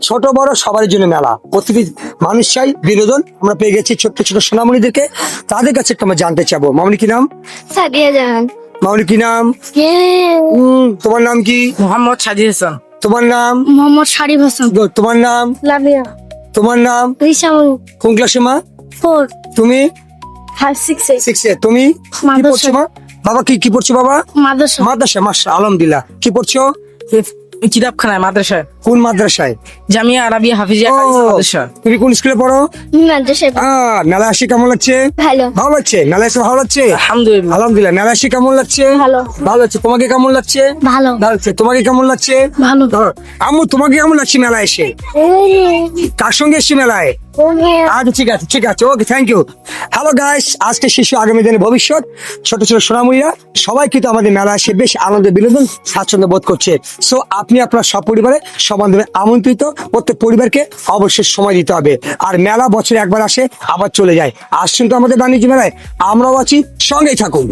ছোট বড় সবার জন্য মেলা, প্রতিটি মানুষ চাই বিনোদন। আমরা পেয়ে গেছি ছোট্ট ছোট সোনামণিদেরকে, তাদের কাছে একটু আমরা জানতে চাবো। মামনি কি নাম? সাদিয়া জাহান। মামনি কি নাম? তোমার নাম কি? মোহাম্মদ সাজি হাসান। তোমার নাম? মোহাম্মদ শারিফ হাসান। Good, তোমার নাম? লামিয়া। তোমার নাম? রিশামু। কোন ক্লাসে মা? 4 তুমি? 5 6 6 এ। তুমি কি মাদ্রাসা। পড়ছো মা? বাবা কি পড়ছো বাবা? মাদ্রাসা। মাদ্রাসা, মাশা আলহামদুলিল্লাহ। কি পড়ছো? কিতাবখানায় মাদ্রাসায়, কোন মাদ্রাসায়? জামিয়া আরাবিয়া হাফিজিয়া ও, মাদ্রাসা। তুমি কোন স্কুলে পড়ো? মাদ্রাসা। মেলা আসি কেমন লাগছে? ভালো। ভালো লাগছে? মেলা এসে ভালো লাগছে? আলহামদুলিল্লাহ। আলহামদুলিল্লাহ। মেলা আসি কেমন লাগছে? ভালো। ভালো লাগছে। তোমাকে কেমন লাগছে? ভালো। ভালো লাগছে। তোমাকে কেমন লাগছে? ভালো। ধরো, আম্মু তোমাকে কেমন লাগছে মেলা এসে? কার সঙ্গে এসছি মেলায়? আচ্ছা ঠিক আছে, ঠিক আছে, ওকে, থ্যাংক ইউ। হ্যালো গাইস, আজকে শিশু আগামী দিনের ভবিষ্যৎ। ছোট ছোট সোনামণিরা সবাই কিন্তু আমাদের মেলা এসে বেশ আনন্দ বিনোদন স্বাচ্ছন্দ্য বোধ করছে। সো আপনি আপনার সপরিবারে সমানভাবে আমন্ত্রিত। প্রত্যেক পরিবারকে অবশ্যই সময় দিতে হবে। আর মেলা বছরে একবার আসে, আবার চলে যায়। আসছেন তো আমাদের বাণিজ্য মেলায়, আমরাও আছি, সঙ্গেই থাকুন।